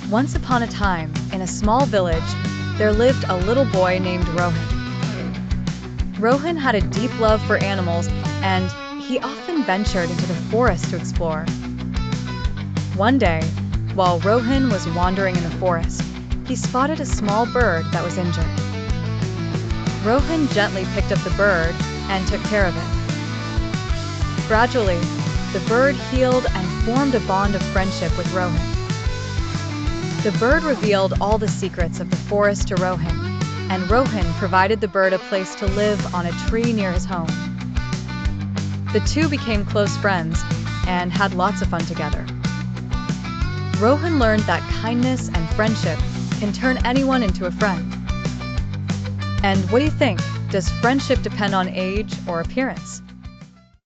Once upon a time, in a small village, there lived a little boy named Rohan. Rohan had a deep love for animals, and he often ventured into the forest to explore. One day, while Rohan was wandering in the forest, he spotted a small bird that was injured. Rohan gently picked up the bird and took care of it. Gradually, the bird healed and formed a bond of friendship with Rohan. The bird revealed all the secrets of the forest to Rohan, and Rohan provided the bird a place to live on a tree near his home. The two became close friends and had lots of fun together. Rohan learned that kindness and friendship can turn anyone into a friend. And what do you think? Does friendship depend on age or appearance?